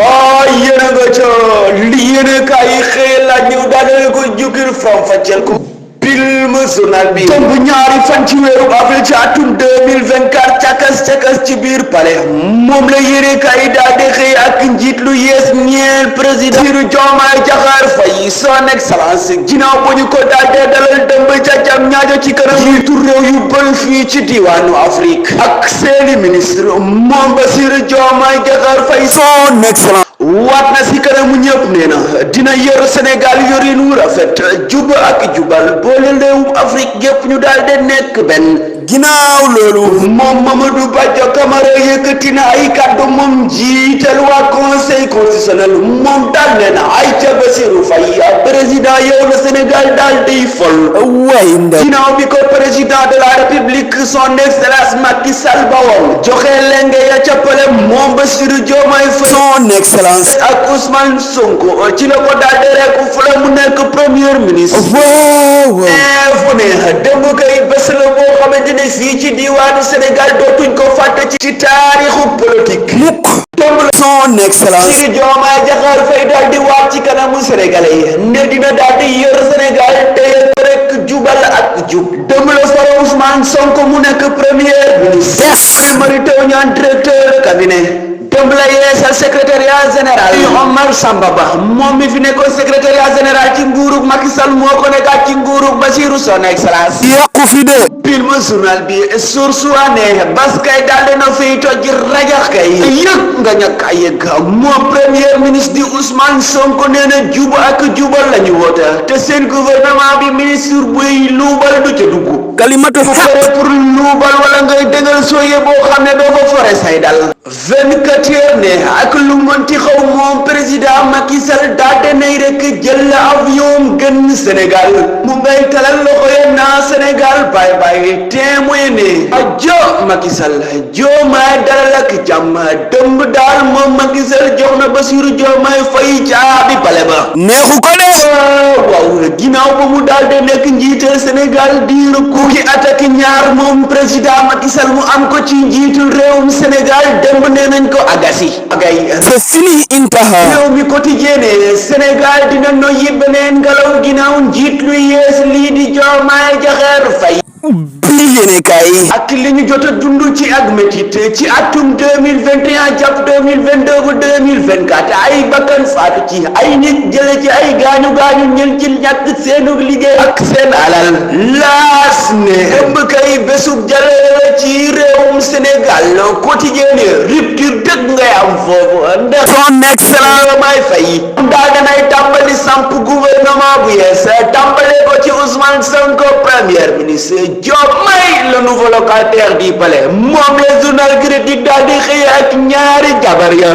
yéen a nga ca li yéen a kaay xëy la ñëw daanaka ko jukir from faccel ko film journal bi tomb ñaari fan ci weeru avril ci atum 2024 cakas ci biir palais moom la yéene kaay daal di xëy ak njiit lu yees ñeel président Bassirou Diomaye Diakhar Faye son excellence ginnaaw bu ñu ko daal di dalal dëmb ca jam ñaajo ci kanam njiitu réew yu bëri fii ci diwaanu Afrique ak seeni ministre moom Bassirou Diomaye Diakhar Faye son excellence waat na si kanamu ñëpp nee na dina yor Sénégal yorin wu rafet jub ak jubal boole réewum Afrique gépp ñu daal de nekk benn ginnaaw loolu moom Mamadou Badio Camara yëkkati na ay kàddu moom jiital waa conseil constitutionnel moom daal nee na ay ca Bassirou Faye président yow la Sénégal daal day fol way ginnaaw bi ko président de la république son excellence Macky Sall ba woon joxe lenge ya cappale moom Bassirou Diomaye Faye son excellence ak Ousmane Sonko ci la ko daal di rek fu la mu nekk premier ministre fu ne démb kay bés la boo xamante ne fii ci diwaanu Sénégal dootuñ ko fàtte ci taarixu politique mukk démb la son excellence Bassirou Diomaye Diakhar Faye daal di waat ci kanamu sénégalais yi ne dina daal di yor Sénégal te rek jubal ak jub démb la fara Ousmane Sonko mu nekk premier ministre Mary Teuw Niane directeur cabinet démb la yeesal secrétariat général Omar Samba Ba moom mi fi nekkoon secrétariat général ci nguurug Macky Sall moo ko nekkaat ci nguurug Bassirou son excellence yàqu fi de film journal bi source ne bas kay daal dina fiy toj rajax kay yëg nga ñàkk a yëg moom premier ministre di Ousmane Sonko nee na jub ak jubal la ñu woote te seen gouvernement bi ministre buy luubal du ca dugg kalimatu xaq pour luubal wala ngay dëngal sooye boo xam ne doo ko fore say dal 24 heures ne ak lu mënti xaw moom président Macky Sall daa denay rek jël avion gën Sénégal mu ngay talal loxo ye naa Sénégal bye bye témoin ne ajo Macky Sall Diomaye dalal ak jàmm dëmb daal moom Macky Sall jox na Bassirou Diomaye Faye caabi pale ba neexu ko de waaw ginnaaw ba mu daal de nekk njiital Sénégal diiru fukki at ak ñaar moom président Macky Sall mu am ko ci njiitul réewum Sénégal démb nee nañ ko agasi agay c'est fini intaha réew mi quotidien ne Sénégal dina noyyi beneen ngelaw ginnaaw njiit lu yees lii di Diomaye Diakhar Faye bi yéene kaay ak li ñu jot a dund ci ak métit ci atum 2021 jàpp 2022 ba 2024 ay bakkan faatu ci ay nit jële ci ay gaañu ñen ci ñàkk seenu liggéey ak seen alal laas ne ëmb kay bésub jale ci réewum Sénégal quotidien ne rupture dëgg ngay am foofu ndax son excellence Diomaye Faye daal danay tàmbali samp gouvernement bu yees tàmbale ko ci Ousmane Sonko premier ministre Diomaye le nouveau locataire du palais moom le journal critique daal di xëy ak ñaari jabar ya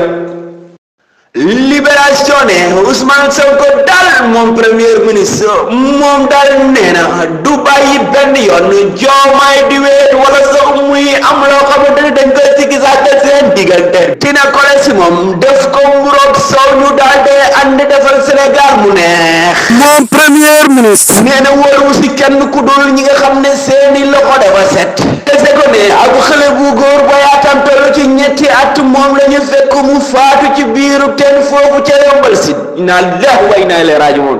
libération ne Ousmane Sonko daal moom premier ministre moom daal nee na du bàyyi benn yoon Diomaye di weet wala sax muy am loo xamante ne dañ koy sikki sàkk seen diggante dina kole si moom def ko mburoog soow ñu daal de ànd defal Sénégal mu neex moom premier ministre nee na wóoru si kenn ku dul ñi nga xam ne seeni loxo dafa set te ko ne ak xale bu góor ba yaatam tollu ci ñetti at moom la ñu fekk mu faatu ci biiru ten foofu ca Yombal si inna lillahi wa inna ilayhi raaji'uun